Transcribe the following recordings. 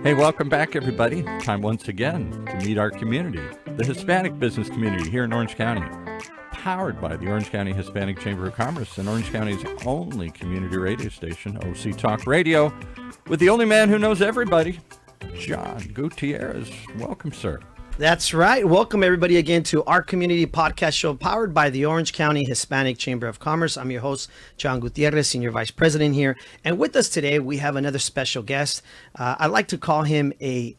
Hey, welcome back, everybody. Time once again to meet our community, the Hispanic business community here in Orange County, powered by the Orange County Hispanic Chamber of Commerce and Orange County's only community radio station, OC Talk Radio, with the only man who knows everybody, John Gutierrez. Welcome, sir. That's right. Welcome, everybody, again to our community podcast show powered by the Orange County Hispanic Chamber of Commerce. I'm your host, John Gutierrez, Senior Vice President here. And with us today, we have another special guest. I like to call him a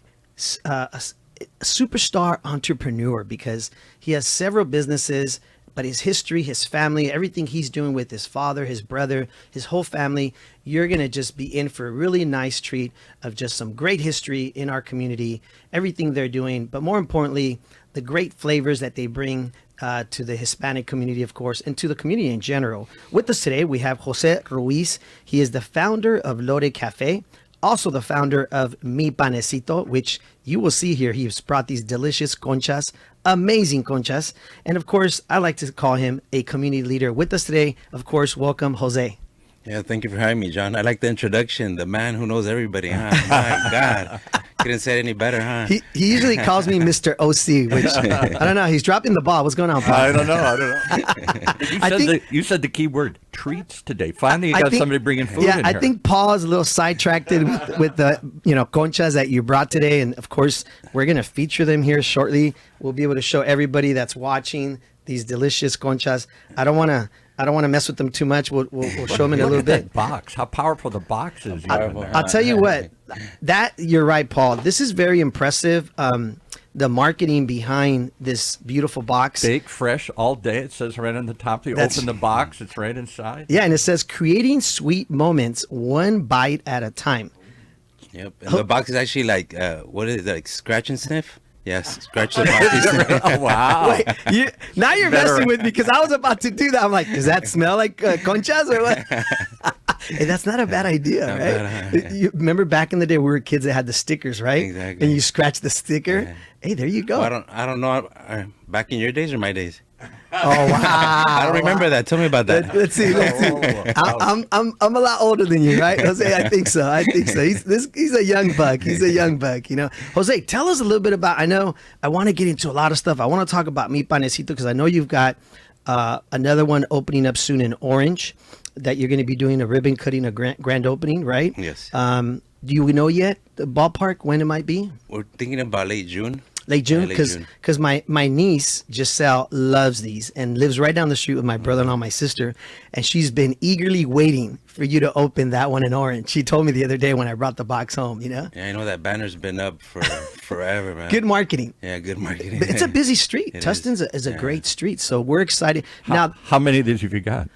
superstar entrepreneur because he has several businesses, but his history, his family, everything he's doing with his father, his brother, his whole family, you're going to just be in for a really nice treat of just some great history in our community, everything they're doing, but more importantly, the great flavors that they bring to the Hispanic community, of course, and to the community in general. With us today, we have Jose Ruiz. He is the founder of Lore Cafe, also the founder of MY Panecito, which you will see here. He's brought these delicious conchas, amazing conchas. And of course, I like to call him a community leader. With us today, of course, welcome, Jose. Yeah, thank you for having me, John. I like the introduction, the man who knows everybody, huh? My God. Couldn't say it any better, huh? He usually calls me Mr. OC, which, I don't know, he's dropping the ball. What's going on, Paul? I don't know. You said the key word, treats today. Finally, you got somebody bringing food in here. I think Paul is a little sidetracked with the, conchas that you brought today. And of course, we're going to feature them here shortly. We'll be able to show everybody that's watching these delicious conchas. I don't want to mess with them too much. We'll show them in a little bit. That box, how powerful the box is. I'll tell you what, you're right, Paul. This is very impressive. The marketing behind this beautiful box. Baked fresh all day. It says right on the top. You open the box, it's right inside. Yeah, and it says creating sweet moments one bite at a time. Yep. And the box is actually like, what is it, like scratch and sniff? Yes, scratch the box. Oh, wow. Wait, now you're messing with me because I was about to do that. I'm like, does that smell like conchas or what? Hey, that's not a bad idea, Not right? bad. You remember back in the day we were kids that had the stickers, right? Exactly. And you scratch the sticker. Yeah. Hey, there you go. Well, I don't know. Back in your days or my days? Oh wow! I don't remember that. Tell me about that. Let's see. I'm a lot older than you, right, Jose? I think so. He's a young buck. He's a young buck. Jose, tell us a little bit about. I want to get into a lot of stuff. I want to talk about MY Panecito because I know you've got another one opening up soon in Orange that you're going to be doing a ribbon cutting, a grand opening, right? Yes. Do you know yet the ballpark when it might be? We're thinking about late June. Late June, Yeah, late June. because my niece Giselle loves these and lives right down the street with my brother-in-law, my sister, and she's been eagerly waiting for you to open that one in Orange. She told me the other day when I brought the box home. Yeah, I know that banner's been up for forever, man. Good marketing. Yeah, good marketing. But it's a busy street. It Tustin's is a great street, so we're excited. How many of these have you got?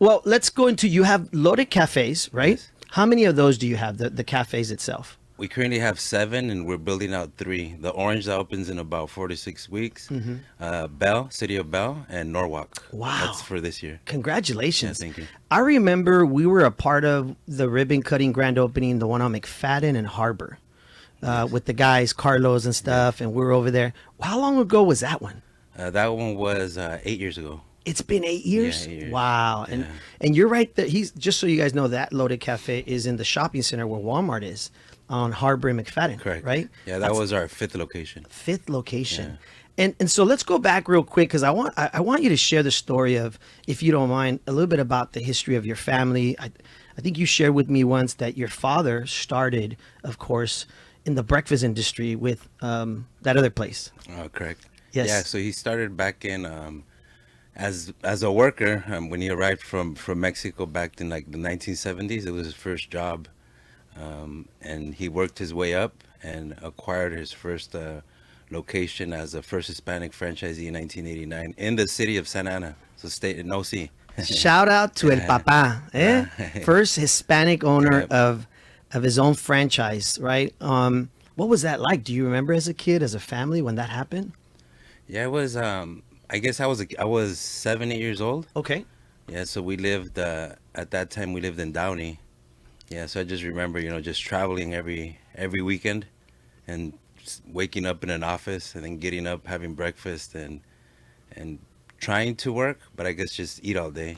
Well, let's go into. You have loaded cafes, right? Yes. How many of those do you have? The cafes itself. We currently have 7, and we're building out 3. The Orange that opens in about 4 to 6 weeks. Bell, City of Bell, and Norwalk. Wow. That's for this year. Congratulations. Yeah, thank you. I remember we were a part of the ribbon cutting grand opening, the one on McFadden and Harbor, with the guys, Carlos and stuff, and we were over there. How long ago was that one? That one was 8 years ago. It's been 8 years? Yeah, 8 years. Wow. And you're right that he's, just so you guys know, that Loaded Cafe is in the shopping center where Walmart is on Harbor and McFadden. Correct. Right? Yeah, that was our 5th location. 5th location. Yeah. And so let's go back real quick because I want you to share the story of, if you don't mind, a little bit about the history of your family. I think you shared with me once that your father started, of course, in the breakfast industry with that other place. Oh, correct. Yes. Yeah, so he started back in as a worker when he arrived from Mexico back in like the 1970s. It was his first job, and he worked his way up and acquired his first location as a first Hispanic franchisee in 1989 in the city of Santa Ana, so state in OC. Shout out to El Papa, first Hispanic owner of his own franchise, right? What was that like? Do you remember as a kid, as a family, when that happened? Yeah, it was. I guess I was 7, 8 years old. Okay. Yeah, so we lived at that time. We lived in Downey. Yeah, so I just remember, just traveling every weekend, and just waking up in an office, and then getting up, having breakfast, and and trying to work, but I guess just eat all day.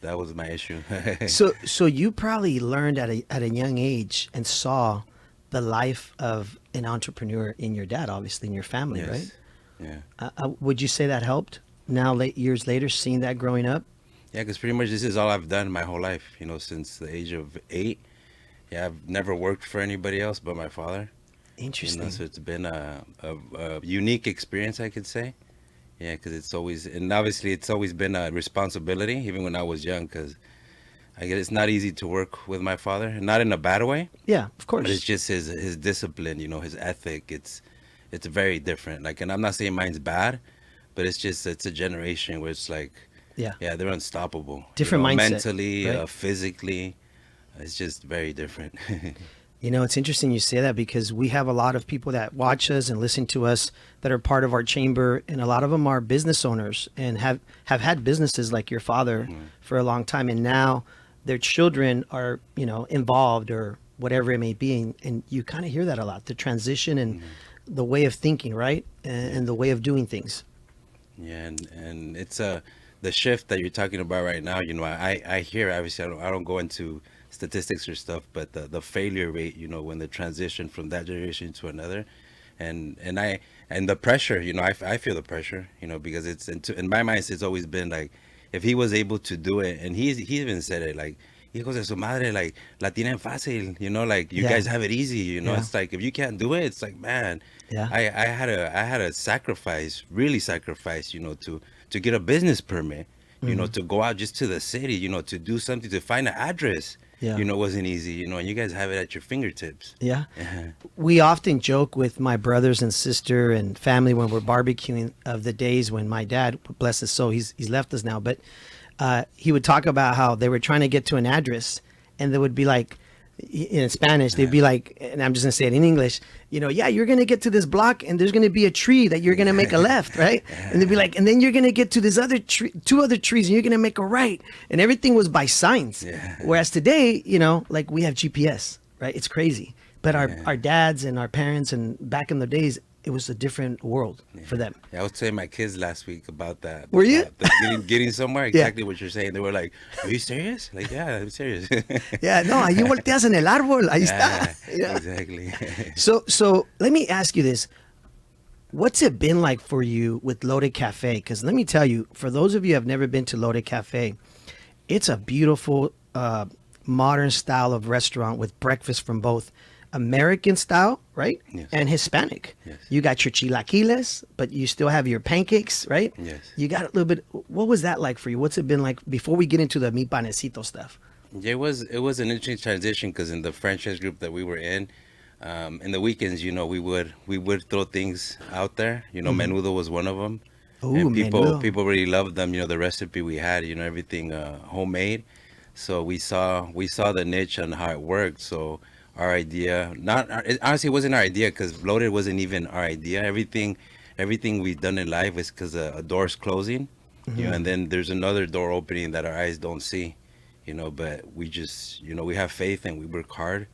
That was my issue. So you probably learned at a young age and saw the life of an entrepreneur in your dad, obviously in your family, Yes. right? Yeah. Would you say that helped? Now, years later, seeing that growing up. Yeah, because pretty much this is all I've done my whole life, since the age of 8. Yeah, I've never worked for anybody else but my father. Interesting. So it's been a unique experience, I could say. Yeah, because it's always been a responsibility, even when I was young, because I guess it's not easy to work with my father, not in a bad way, Yeah, of course. but it's just his discipline, his ethic. It's very different. Like, and I'm not saying mine's bad, but it's a generation where it's like, Yeah. yeah, they're unstoppable. Different mindset, mentally, right? physically. It's just very different. It's interesting you say that because we have a lot of people that watch us and listen to us that are part of our chamber, and a lot of them are business owners and have had businesses like your father for a long time, and now their children are involved or whatever it may be, and you kind of hear that a lot, the transition and the way of thinking, right, and the way of doing things. Yeah, and it's the shift that you're talking about right now. I hear, obviously I don't go into statistics or stuff, but the failure rate, when the transition from that generation to another, and the pressure, I feel the pressure, because it's in my mind it's always been like, if he was able to do it, and he even said it, like, hijos de su madre, like, la tienen fácil, like, you Yeah. guys have it easy, Yeah. It's like, if you can't do it, it's like, man, Yeah. I had to sacrifice, really sacrifice, to get a business permit, to go out just to the city, to do something, to find an address. Yeah. It wasn't easy, and you guys have it at your fingertips. Yeah. We often joke with my brothers and sister and family when we're barbecuing of the days when my dad, bless his soul, he's left us now, but he would talk about how they were trying to get to an address, and they would be like, in Spanish, they'd be like, and I'm just gonna say it in English, yeah, you're gonna get to this block and there's gonna be a tree that you're gonna make a left, right? And they'd be like, and then you're gonna get to this other tree, 2 other trees, and you're gonna make a right, and everything was by signs. Yeah. Whereas today, like we have GPS, right? It's crazy. But our dads and our parents and back in the days, it was a different world for them. Yeah, I was telling my kids last week about that. Were you? Getting somewhere, exactly what you're saying. They were like, "Are you serious?" Like, yeah, I'm serious. Yeah, no, ahí volteas en el árbol, ahí está. Yeah. Exactly. So let me ask you this. What's it been like for you with Loaded Cafe? Because let me tell you, for those of you who have never been to Loaded Cafe, it's a beautiful modern style of restaurant with breakfast from both American style, right? Yes. And Hispanic. Yes. You got your chilaquiles, but you still have your pancakes, right? Yes. You got a little bit. What was that like for you? What's it been like before we get into the MY PANECITO stuff? Yeah, it was an interesting transition, because in the franchise group that we were in the weekends, we would throw things out there. Menudo was one of them. Ooh, And menudo. people really loved them. The recipe we had, everything homemade. So we saw the niche and how it worked. So our idea, honestly, it wasn't our idea, because Loaded wasn't even our idea. Everything we've done in life is because a door's closing, and then there's another door opening that our eyes don't see, but we just, we have faith and we work hard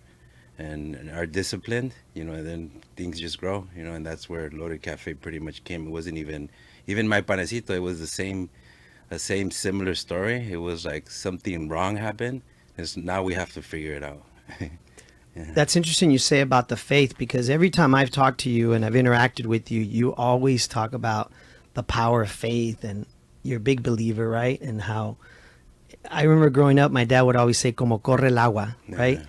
and are disciplined, and then things just grow, and that's where Loaded Cafe pretty much came. It wasn't even MY PANECITO. It was the same similar story. It was like something wrong happened, and now we have to figure it out. That's interesting you say about the faith, because every time I've talked to you and I've interacted with you, you always talk about the power of faith, and you're a big believer, right? And how I remember growing up, my dad would always say, como corre el agua, right?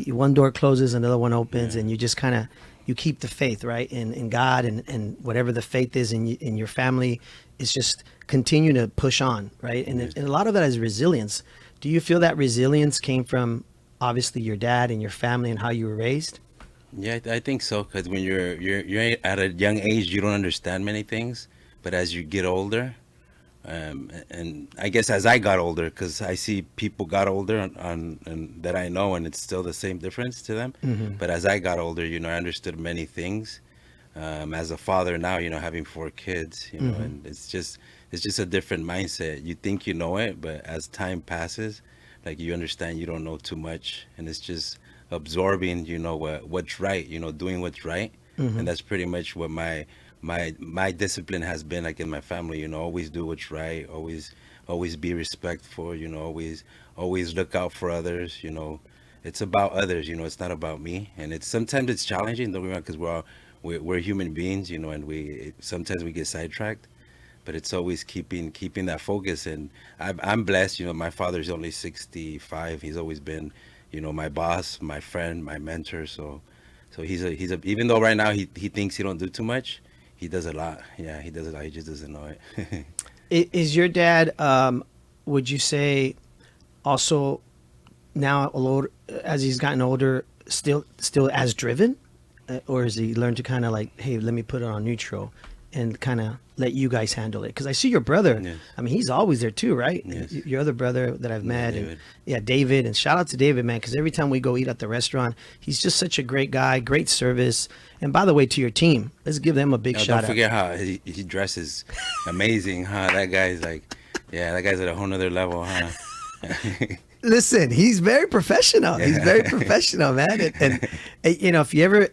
One door closes, another one opens, and you just kind of, you keep the faith, right? In God and whatever the faith is in your family is just continue to push on, right? And a lot of that is resilience. Do you feel that resilience came from obviously your dad and your family and how you were raised? Yeah, I think so. Because when you're at a young age, you don't understand many things. But as you get older, and I guess as I got older, because I see people got older and that I know, and it's still the same difference to them. But as I got older, I understood many things. As a father now, having 4 kids, and it's just a different mindset. You think you know it, but as time passes, like, you understand you don't know too much, and it's just absorbing, what's right, doing what's right. And that's pretty much what my my discipline has been like in my family, always do what's right, always be respectful, always look out for others, it's about others, it's not about me. And it's sometimes it's challenging, don't get me wrong, because we're human beings, and sometimes we get sidetracked, but it's always keeping that focus. And I'm blessed, my father's only 65. He's always been, my boss, my friend, my mentor. So he's a even though right now he thinks he don't do too much, he does a lot. Yeah, he does a lot. He just doesn't know it. Is your dad, would you say, also now as he's gotten older, still as driven? Or has he learned to kind of like, hey, let me put it on neutral and kind of let you guys handle it? Because I see your brother. Yes. I mean, he's always there too, right? Yes. Your other brother that I've met. David. David. And shout out to David, man, because every time we go eat at the restaurant, he's just such a great guy, great service. And by the way, to your team, let's give them a big shout out. Don't forget how he dresses amazing, huh? That guy's that guy's at a whole nother level, huh? Listen, he's very professional. He's very professional, man. And if you ever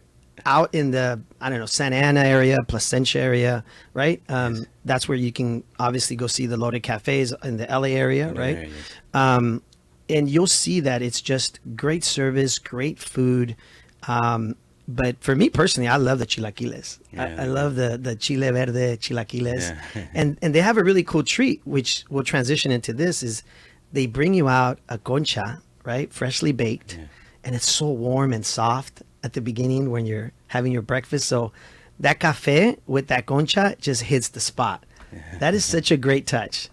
out in the, I don't know, Santa Ana area, Placentia area, right? Yes. That's where you can obviously go see the Loaded Cafes in the LA area, right? Yes. And you'll see that it's just great service, great food. But for me personally, I love the chilaquiles. Yeah. I love the chile verde chilaquiles. Yeah. and they have a really cool treat, which will transition into this, is they bring you out a concha, right? Freshly baked. Yeah. And it's so warm and soft at the beginning when you're having your breakfast. So that cafe with that concha just hits the spot. That is such a great touch.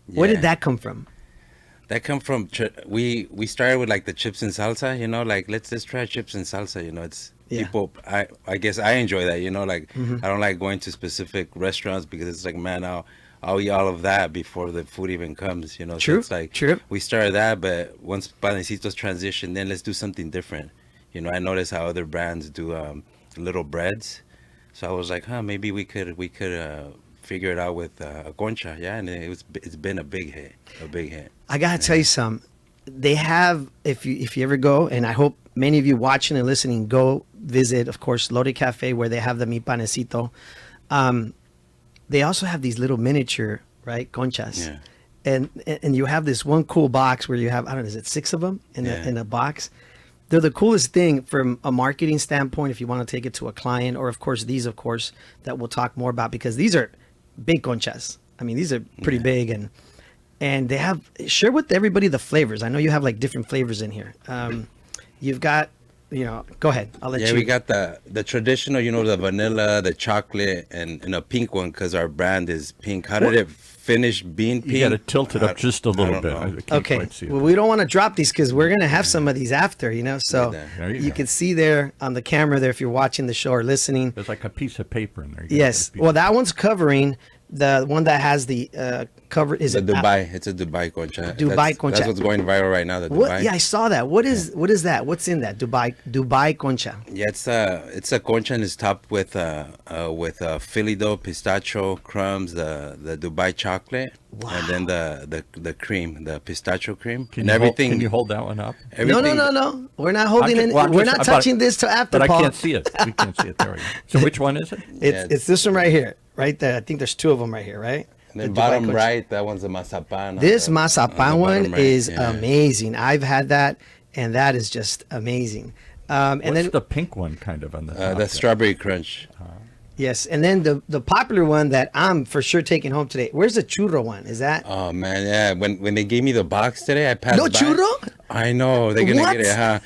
Where did that come from? That come from we started with like the chips and salsa, like let's try chips and salsa, it's people. I guess I enjoy that, I don't like going to specific restaurants because it's like, man, I'll eat all of that before the food even comes, True. So it's like True. we started that, but once Panecitos transitioned, then let's do something different. I noticed how other brands do little breads, so I was like, maybe we could figure it out with a concha, and it's been a big hit. I gotta tell you something. They have, if you ever go, and I hope many of you watching and listening go visit, of course, Loaded Cafe, where they have the MY PANECITO. They also have these little miniature, right, conchas. Yeah. And you have this one cool box where you have, I don't know, is it 6 of them in a box? They're the coolest thing from a marketing standpoint if you want to take it to a client, or of course that we'll talk more about, because these are big conchas. I mean, these are pretty big, and they have, share with everybody the flavors. I know you have like different flavors in here. You've got, go ahead. I'll let you. Yeah, we got the traditional, the vanilla, the chocolate, and a pink one because our brand is pink. How did it finish being pink? You got to tilt it up just a little bit. I can't Okay. quite see it. Well, we don't want to drop these because we're going to have some of these after, so There you you go. can see there on the camera there if you're watching the show or listening. There's like a piece of paper in there. You got Yes. a piece Well, that one's covering the one that has the cover. Is The it Dubai. It's a Dubai concha. Dubai concha. That's what's going viral right now. The What? Dubai. Yeah, I saw that. What is that? What's in that Dubai concha? Yeah, it's a concha and it's topped with Philly dough, pistachio crumbs, the Dubai chocolate, and then the cream, the pistachio cream, Can and you everything. Can you hold that one up? everything- No. We're not holding it. Well, We're not touching this till after, But Paul. I can't see it. We can't see it. There we go. So which one is it? It's this one right here, right there. I think there's 2 of them right here, right? And then The Dubai bottom concha. right, that one's the mazapan. This on the mazapan bottom one right, is yeah. amazing. I've had that, and that is just amazing. And What's then the pink one kind of on the top The there? strawberry crunch. yes, and then the popular one that I'm for sure taking home today. Where's the churro one? Is that Oh man, yeah. When they gave me the box today, I passed no by. churro? I know they're gonna What? get it, huh?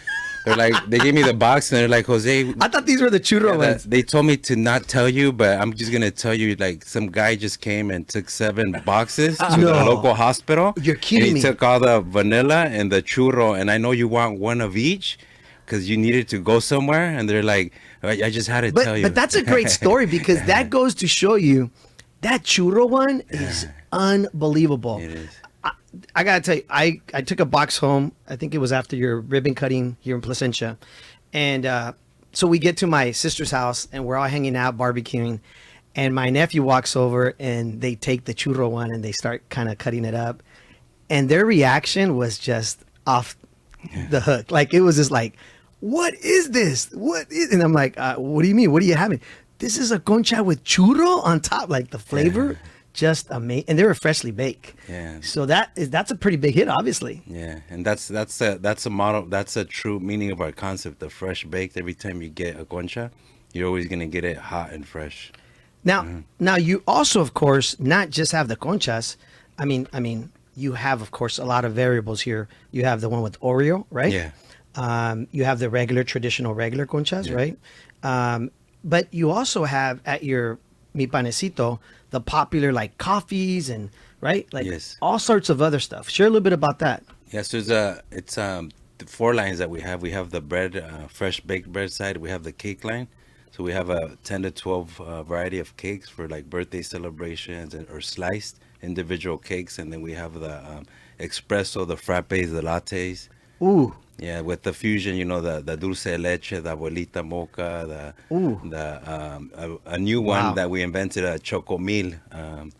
They're like, they gave me the box and they're like, Jose. I thought these were the churro ones. They told me to not tell you, but I'm just gonna tell you. Like, some guy just came and took 7 boxes to the No. local hospital. You're kidding and me. He took all the vanilla and the churro, and I know you want one of each because you needed to go somewhere. And they're like, I just had to tell you. But that's a great story because that goes to show you that churro one is unbelievable. It is. I gotta tell you, I took a box home. I think it was after your ribbon cutting here in Placentia, and so we get to my sister's house and we're all hanging out barbecuing, and my nephew walks over and they take the churro one and they start kind of cutting it up, and their reaction was just off the hook. Like, it was just like, what is this? What is? And I'm like, what do you mean? What are you having? this is a concha with churro on top, like the flavor. Yeah. Just amazing, and they were freshly baked. Yeah. So that's a pretty big hit, obviously. Yeah, and that's a model. That's a true meaning of our concept. The fresh baked. Every time you get a concha, you're always gonna get it hot and fresh. Now you also, of course, not just have the conchas. I mean, you have, of course, a lot of variables here. You have the one with Oreo, right? Yeah. You have the traditional regular conchas, right? But you also have at your Mi Panecito the popular like coffees and right, like Yes. all sorts of other stuff. Share a little bit about that. Yes, it's the 4 lines that we have. We have the bread, fresh baked bread side. We have the cake line. So we have a 10 to 12 variety of cakes for like birthday celebrations or sliced individual cakes. And then we have the espresso, the frappes, the lattes. Ooh. Yeah, with the fusion, the dulce de leche, the abuelita mocha, a new one Wow. that we invented, a chocomil.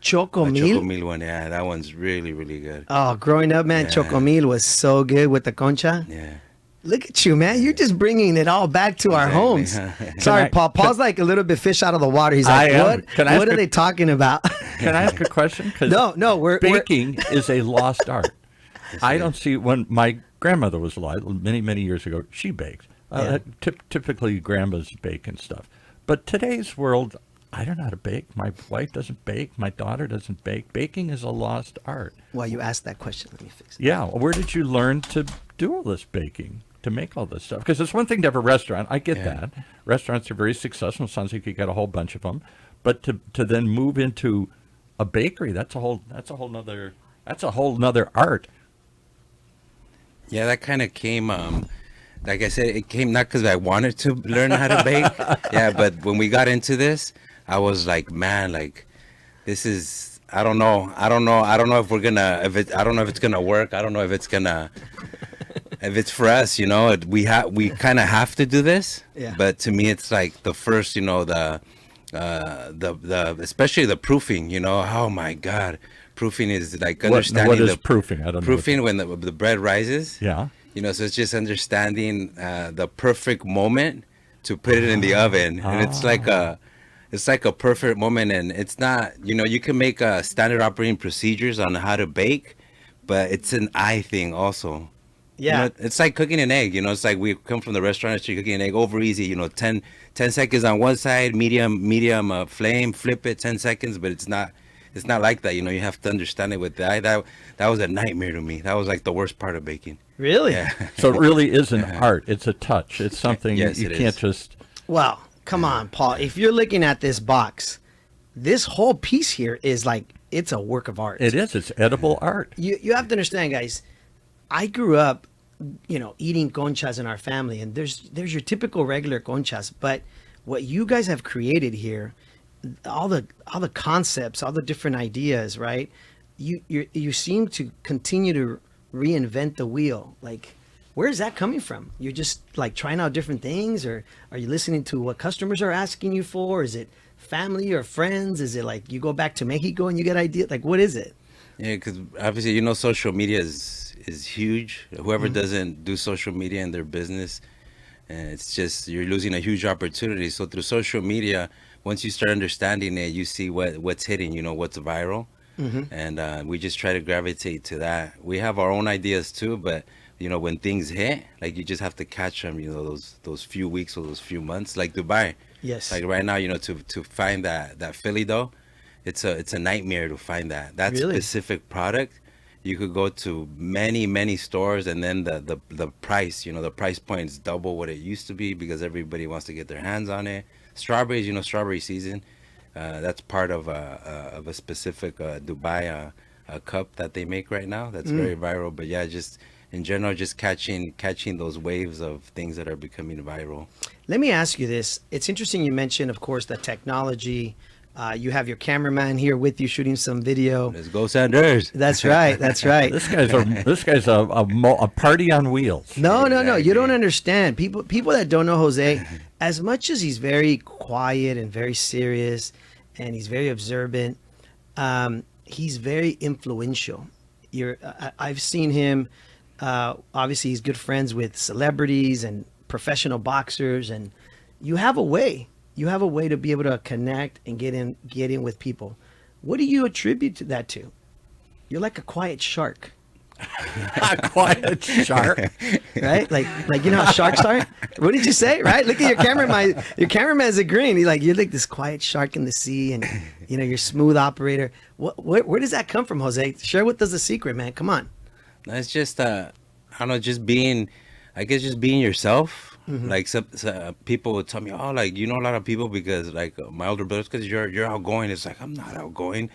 Chocomil? A chocomil one, yeah, that one's really, really good. Oh, growing up, man, Yeah. chocomil was so good with the concha. Yeah. Look at you, man. You're just bringing it all back to our homes. Exactly. Sorry, Paul. Paul's like a little bit fish out of the water. He's like, I am. what? Can I What ask are they talking about? Can I ask a question? 'Cause No, we're baking is a lost art. I don't see when my grandmother was alive many, many years ago. She baked. Typically, grandmas bake and stuff. But today's world, I don't know how to bake. My wife doesn't bake. My daughter doesn't bake. Baking is a lost art. Well, you asked that question. Let me fix it. Yeah. Where did you learn to do all this baking, to make all this stuff? Because it's one thing to have a restaurant. I get that. Restaurants are very successful. Sounds like you got a whole bunch of them. But to then move into a bakery, that's a whole nother art. Yeah, that kind of came, like I said, it came not because I wanted to learn how to bake. Yeah, but when we got into this, I was like, man, like, this is, I don't know if we're gonna, I don't know if it's gonna work. I don't know if it's gonna, if it's for us, we kind of have to do this. Yeah. But to me, it's like the first, the especially the proofing, oh my God. Proofing is like understanding what is proofing? I don't know. Proofing when the bread rises. Yeah. So it's just understanding the perfect moment to put it in the oven, and it's like a perfect moment, and it's not. You can make standard operating procedures on how to bake, but it's an eye thing also. Yeah. It's like cooking an egg. It's like we come from the restaurant, so you're cooking an egg over easy. 10 seconds on one side, medium flame, flip it 10 seconds, but it's not. It's not like that, you have to understand it with the eye. That was a nightmare to me. That was like the worst part of baking. Really? Yeah. So it really is an art. It's a touch. It's something Yes, you it can't is. just. Well, come on, Paul. If you're looking at this box, this whole piece here is like, it's a work of art. It is. It's edible art. You have to understand, guys. I grew up, eating conchas in our family, and there's your typical regular conchas, but what you guys have created here, all the concepts, all the different ideas, right? You seem to continue to reinvent the wheel. Like, where is that coming from? You're just like trying out different things, or are you listening to what customers are asking you for? Is it family or friends? Is it like you go back to Mexico and you get ideas? Like, what is it? Yeah, because obviously, social media is huge. Whoever doesn't do social media in their business, it's just, you're losing a huge opportunity. So through social media, once you start understanding it, you see what's hitting, what's viral. And we just try to gravitate to that. We have our own ideas too, but when things hit, like, you just have to catch them, those few weeks or those few months, like Dubai. Yes. Like right now, to find that Philly dough, it's a nightmare to find that Really? specific product. You could go to many stores, and then the price, the price point is double what it used to be, because everybody wants to get their hands on it. Strawberries, strawberry season, that's part of a specific Dubai cup that they make right now. That's very viral. But yeah, just in general, just catching those waves of things that are becoming viral. Let me ask you this. It's interesting you mentioned, of course, the technology. You have your cameraman here with you shooting some video. Let's go, Sanders. That's right. That's right. This guy's a party on wheels. No. You Exactly. don't understand. People that don't know Jose, as much as he's very quiet and very serious, and he's very observant, he's very influential. I've seen him. Obviously, he's good friends with celebrities and professional boxers, and you have a way you have a way to be able to connect and get in with people. What do you attribute that to? You're like a quiet shark. A quiet shark. Right? Like you know how sharks are? What did you say? Right? Look at your cameraman. Your cameraman's agreeing. You're like this quiet shark in the sea, and you know, you're smooth operator. Where does that come from, Jose? Share with us the secret, man. Come on. It's just I don't know, just being, I guess, just being yourself. Like some people would tell me, oh, like, you know, a lot of people because like my older brothers, because you're outgoing. It's like, I'm not outgoing.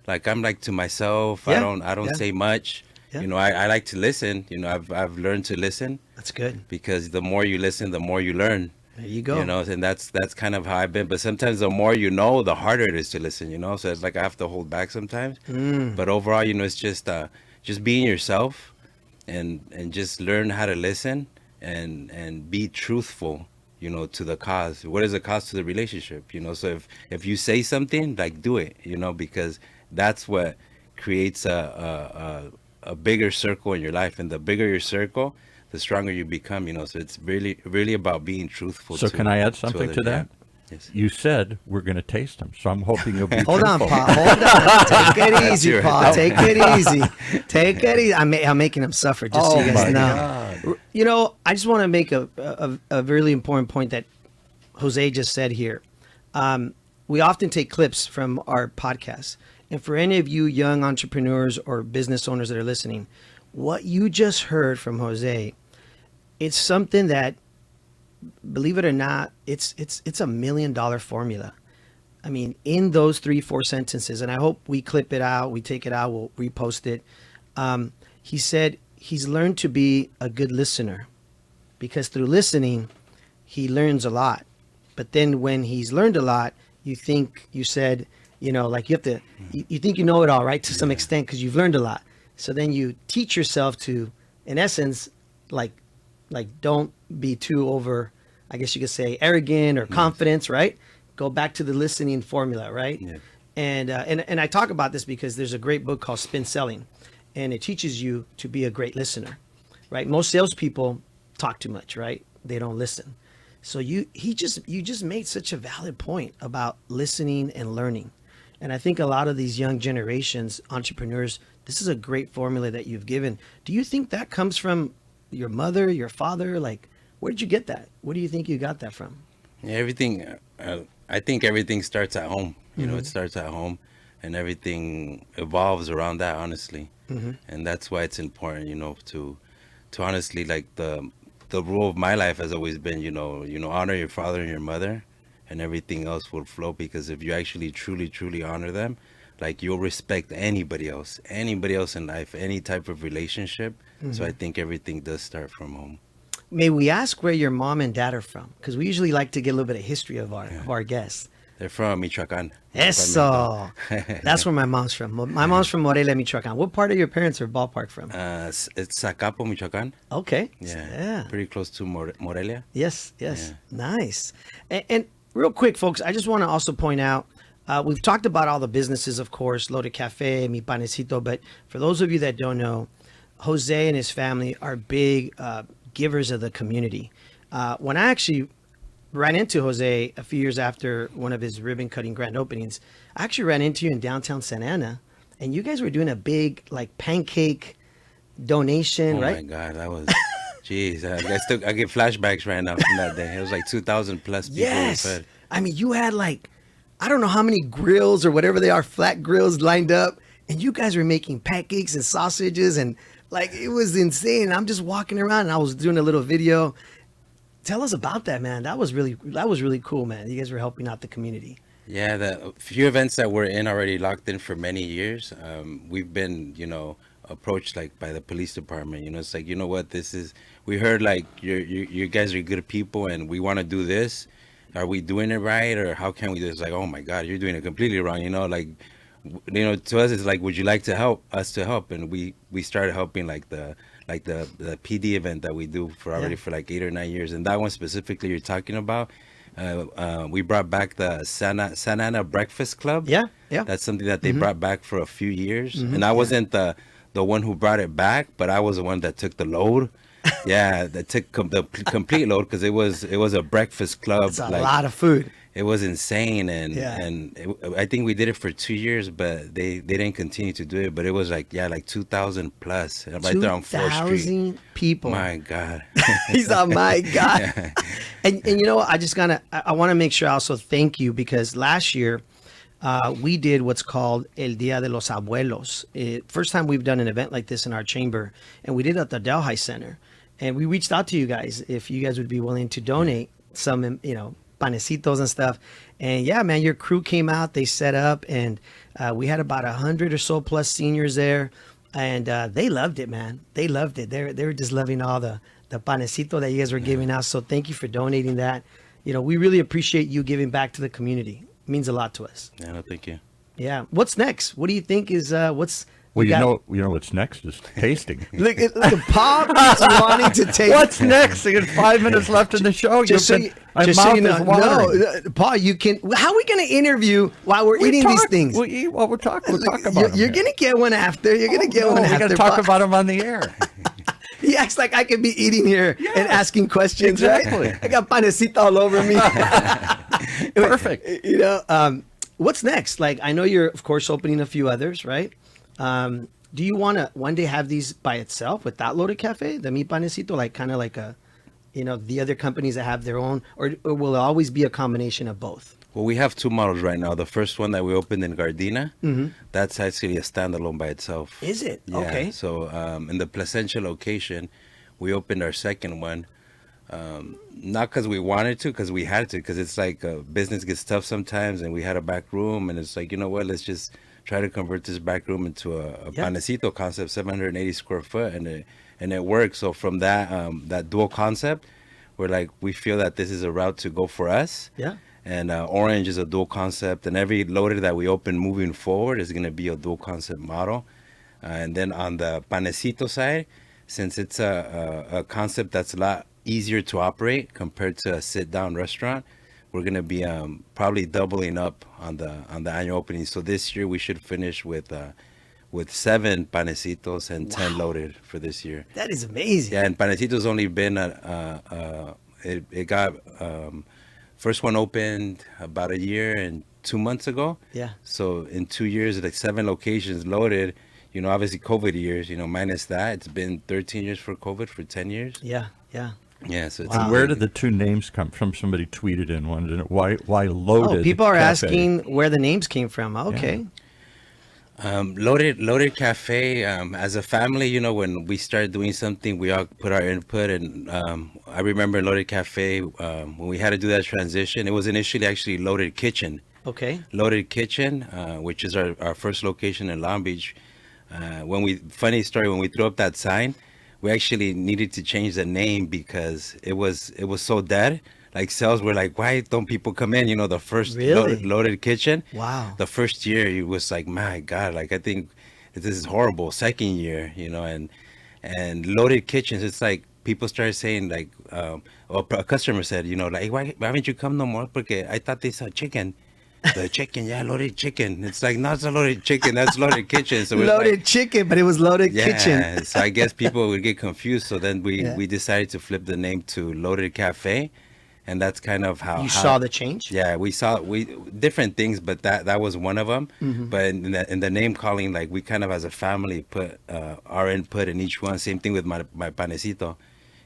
Like, I'm like to myself. Yeah. I don't say much. Yeah. You know, I like to listen. You know, I've learned to listen. That's good. Because the more you listen, the more you learn. There you go. You know, and that's kind of how I've been. But sometimes the more you know, the harder it is to listen. You know, so it's like I have to hold back sometimes. But overall, you know, it's just being yourself, and just learn how to listen and be truthful. You know, to the cause. What is the cause to the relationship? You know, so if you say something, like, do it. You know, because that's what creates a bigger circle in your life, and the bigger your circle, the stronger you become. You know, so it's really about being truthful. So can I add something to that? Yes. You said we're going to taste them, so I'm hoping you'll be Hold on, truthful. Pa. Hold on. Take it easy, You're Pa. right. Take it easy. Take it easy. I'm making him suffer, just so you guys my know. God. You know, I just want to make a really important point that Jose just said here. We often take clips from our podcast. And for any of you young entrepreneurs or business owners that are listening, what you just heard from Jose, it's something that, believe it or not, it's a $1 million formula. I mean, in those 3-4 sentences, and I hope we clip it out, we take it out, we'll repost it. He said he's learned to be a good listener, because through listening, he learns a lot. But then when he's learned a lot, you said, you know, like you have to, you think you know it all, right? To some extent, because you've learned a lot. So then you teach yourself to, in essence, like don't be too over, I guess you could say, arrogant or confidence, right? Go back to the listening formula, right? Yeah. And I talk about this because there's a great book called Spin Selling, and it teaches you to be a great listener, right? Most salespeople talk too much, right? They don't listen. So you just made such a valid point about listening and learning. And I think a lot of these young generations, entrepreneurs, this is a great formula that you've given. Do you think that comes from your mother, your father? Like, where did you get that? Where do you think you got that from? Yeah, everything. I think everything starts at home. You know, it starts at home, and everything evolves around that. Honestly, and that's why it's important. You know, to honestly, like the rule of my life has always been, you know, honor your father and your mother, and everything else will flow. Because if you actually truly honor them, like, you'll respect anybody else in life, any type of relationship. So I think everything does start from home. May we ask where your mom and dad are from? Because we usually like to get a little bit of history of our guests. They're from Michoacan. Eso. That's where my mom's from. My mom's from Morelia, Michoacan. What part of your parents are ballpark from? It's Zacapo, Michoacan. Okay. Yeah. Pretty close to Morelia. Yes. Yeah. Nice. And real quick, folks, I just want to also point out, we've talked about all the businesses, of course, Loaded Cafe, MY Panecito, but for those of you that don't know, Jose and his family are big givers of the community. When I actually ran into Jose a few years after one of his ribbon cutting grand openings, I actually ran into you in downtown Santa Ana, and you guys were doing a big like pancake donation, right? Oh my God, that was, jeez, I get flashbacks right now from that day. It was like 2,000 plus people. Yes. Fed. I mean, you had like, I don't know how many grills or whatever they are, flat grills lined up, and you guys were making pancakes and sausages, and like, it was insane. I'm just walking around and I was doing a little video. Tell us about that, man. That was really cool, man. You guys were helping out the community. Yeah, the few events that we're in already locked in for many years. We've been, you know, approached like by the police department. You know, it's like, you know what, we heard like you guys are good people and we want to do this. Are we doing it right, or how can we do this? It's like, oh my God, you're doing it completely wrong. You know, like, you know, to us it's like, would you like to help us to help? And we started helping like the PD event that we do for already for like 8 or 9 years. And that one specifically you're talking about, we brought back the Santa Ana Breakfast Club. Yeah. That's something that they brought back for a few years. And I wasn't the one who brought it back, but I was the one that took the load. Yeah, that took the complete load because it was a breakfast club. It's a lot of food. It was insane, and Yeah. I think we did it for 2 years, but they didn't continue to do it. But it was like 2,000 plus right there on 4th Street. 2,000 people. My God. He's on my God. And you know what? I want to make sure I also thank you because last year we did what's called El Dia de los Abuelos. First time we've done an event like this in our chamber, and we did it at the Delhi Center. And we reached out to you guys if you guys would be willing to donate some, panecitos and stuff. And yeah, man, your crew came out, they set up, and we had about 100 or so plus seniors there. And they loved it, man. They loved it. They were just loving all the panecito that you guys were giving out. So thank you for donating that. We really appreciate you giving back to the community. It means a lot to us. Yeah, no, thank you. Yeah. What's next? What do you think is what's Well, we got- you know what's next is tasting. Look, the pop is wanting to take. What's next? There's 5 minutes left in the show. My mouth is watering. no, Paul, you can. How are we going to interview while we're eating these things? We'll eat while we're talking. We'll talk about You're them. going to get one after. You're going to get one We after. got to talk Paul. about them on the air. He acts like I could be eating here and asking questions. Exactly. Right? I got panecito all over me. Perfect. What's next? Like, I know you're, of course, opening a few others, right? Do you want to one day have these by itself without Loaded Cafe, the Mi Panecito, like kind of like a, the other companies that have their own, or will it always be a combination of both? Well, we have 2 models right now. The first one that we opened in Gardena, that's actually a standalone by itself. Is it? Yeah. Okay. So in the Placentia location, we opened our second one. Not because we wanted to, because we had to, because it's like business gets tough sometimes, and we had a back room, and it's like, you know what, let's just try to convert this back room into a panecito concept, 780 square foot, and it works. So from that dual concept, we feel that this is a route to go for us. Yeah. And Orange is a dual concept, and every loader that we open moving forward is going to be a dual concept model. And then on the panecito side, since it's a concept that's a lot easier to operate compared to a sit-down restaurant, we're going to be probably doubling up on the annual opening. So this year we should finish with 7 panecitos and 10 loaded for this year. That is amazing. Yeah, and panecito's only been it got first one opened about a year and 2 months ago. Yeah. So in 2 years, like 7 locations loaded. Obviously COVID years. Minus that, it's been 13 years for COVID for 10 years. Yeah. Yeah. So it's And where did the 2 names come from? Somebody tweeted in one. Why Loaded? Oh, people are Cafe? asking where the names came from. Okay. Loaded Cafe, as a family, when we started doing something, we all put our input. And I remember Loaded Cafe, when we had to do that transition, it was initially actually Loaded Kitchen. Okay. Loaded Kitchen, which is our first location in Long Beach. Funny story, when we threw up that sign, we actually needed to change the name because it was so dead. Like sales were like, why don't people come in? The first Really? loaded Kitchen. Wow. The first year, it was like, my God, like I think this is horrible. Second year, and Loaded Kitchens, it's like people started saying like, a customer said, like, why haven't you come no more? Porque I thought they saw chicken. The chicken, Loaded Chicken. It's like, no, it's not Loaded Chicken. That's Loaded Kitchen. So Loaded Chicken, but it was Loaded yeah, Kitchen. So I guess people would get confused. So then we decided to flip the name to Loaded Cafe. And that's kind of how You saw the change? Yeah, we saw different things, but that was one of them. Mm-hmm. But in the name calling, like we kind of as a family put our input in each one. Same thing with my panecito.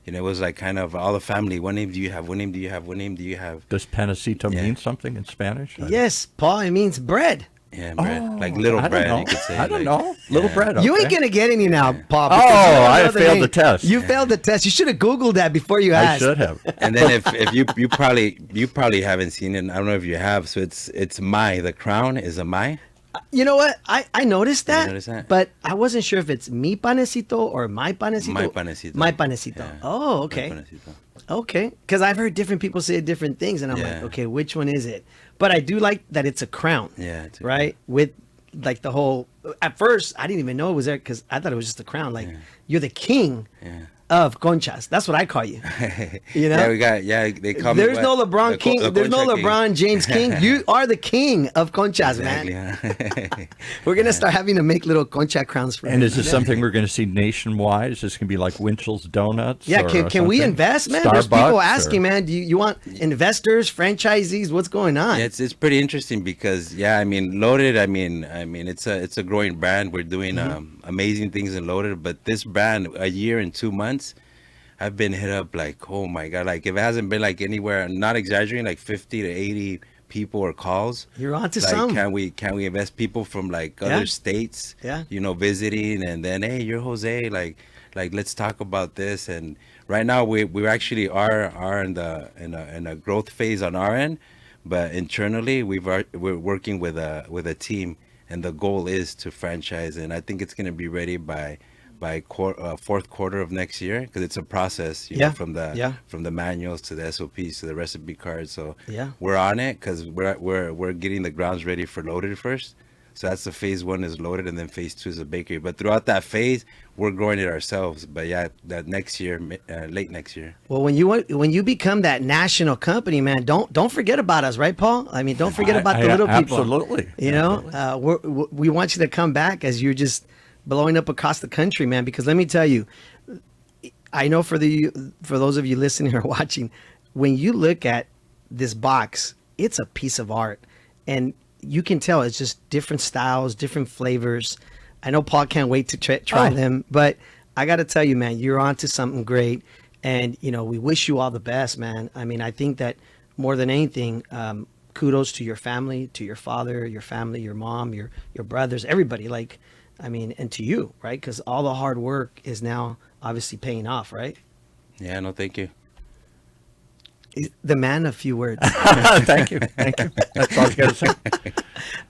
It was like kind of all the family. What name do you have? What name do you have? What name do you have? Does panecito mean something in Spanish? Yes, Paul, it means bread. Yeah, bread. Like little I don't bread, know. you could say. I don't like- know. Little bread. You ain't okay. gonna get any now, Paul. Oh, because you don't I know the failed name. the test. You failed the test. You should have Googled that before you I asked. should have. And then if you probably haven't seen it. I don't know if you have. So it's my. The crown is a my. You know what? I noticed that, noticed that? but I wasn't sure if it's mi panecito or my panecito. My panecito. My panecito. Yeah. Oh, okay. My panecito. Okay. Because I've heard different people say different things, and I'm like, Yeah. okay, which one is it? But I do like that it's a crown. Yeah, it's a right? With like the whole. At first, I didn't even know it was there because I thought it was just a crown. Like you're the king. Yeah. of Conchas. That's what I call you. You know? They call me There's no what? LeBron King. The There's no Concha King. LeBron James King. You are the king of Conchas, Exactly, man. huh? We're gonna start having to make little Concha crowns for him. And is this something we're going to see nationwide? Is this going to be like Winchell's Donuts? Yeah, or can we something? invest, man? There's people Starbucks, asking, or- man. Do you want investors, franchisees? What's going on? Yeah, it's pretty interesting because I mean Loaded. I mean it's a growing brand. We're doing amazing things in Loaded, but this brand, a year and 2 months, I've been hit up like, oh my god, like if it hasn't been like anywhere, I'm not exaggerating, like 50 to 80 people or calls. You're onto Like, some. can we invest people from like Yeah. other states? Yeah. You know, visiting, and then hey, you're Jose, like let's talk about this. And right now we actually are in a growth phase on our end, but internally we're working with a team, and the goal is to franchise, and I think it's going to be ready by fourth quarter of next year, because it's a process, you know, from the manuals to the SOPs to the recipe cards. So we're on it because we're getting the grounds ready for Loaded first. So that's the phase 1 is Loaded, and then phase 2 is a bakery. But throughout that phase, we're growing it ourselves. But yeah, that next year, late next year. Well, when you become that national company, man, don't forget about us, right, Paul? I mean, don't forget about the little people. Absolutely. You know, we want you to come back as you're just blowing up across the country, man. Because let me tell you, I know for those of you listening or watching, when you look at this box, it's a piece of art, and you can tell it's just different styles, different flavors. I know Paul can't wait to try them, but I got to tell you, man, you're onto something great, and you know we wish you all the best, man. I mean, I think that more than anything, kudos to your family, to your father, your family, your mom, your brothers, everybody. Like, I mean, and to you, right? Because all the hard work is now obviously paying off, right? Yeah, no, thank you. The man, a few words. Thank you. That's all I was going to say.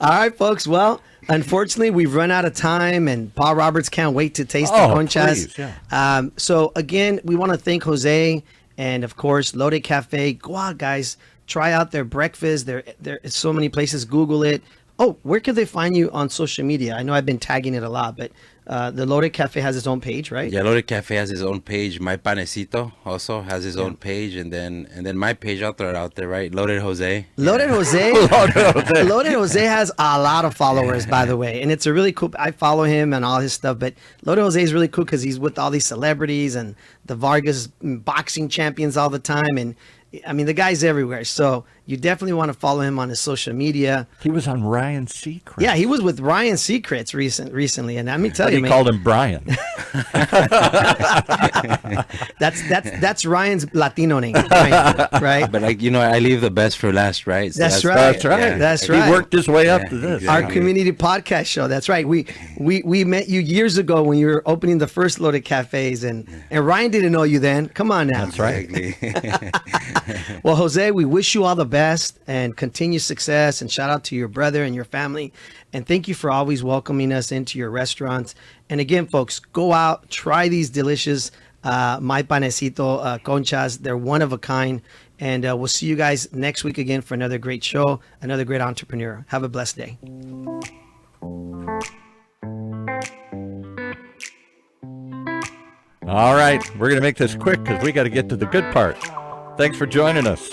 All right, folks. Well, unfortunately, we've run out of time, and Paul Roberts can't wait to taste the conchas. Please, yeah. So again, we want to thank Jose and of course Loaded Cafe. Go out, guys. Try out their breakfast. There is so many places. Google it. Oh, where can they find you on social media? I know I've been tagging it a lot, but the Loaded Cafe has its own page, right? Yeah, Loaded Cafe has his own page. My Panecito also has his own page, and then my page, I'll throw it out there, right? Loaded Jose. Loaded Jose. Loaded Jose has a lot of followers, by the way, and it's a really cool. I follow him and all his stuff, but Loaded Jose is really cool because he's with all these celebrities and the Vargas boxing champions all the time, and I mean the guy's everywhere. So you definitely want to follow him on his social media. He was on Ryan Seacrest. Yeah, he was with Ryan Seacrest recently, and let me tell you, He man, called him Brian. that's Ryan's Latino name, right? But like, you know, I leave the best for last, right? So That's right. That's right. Yeah. That's right. He worked his way up to this. exactly. Our community podcast show. That's right. We met you years ago when you were opening the first Loaded Cafes, and Ryan didn't know you then. Come on now. That's right. Exactly. Well, Jose, we wish you all the best and continued success, and shout out to your brother and your family. And thank you for always welcoming us into your restaurants. And again, folks, go out, try these delicious My Panecito Conchas. They're one of a kind. And we'll see you guys next week again for another great show, another great entrepreneur. Have a blessed day. All right. We're going to make this quick because we got to get to the good part. Thanks for joining us.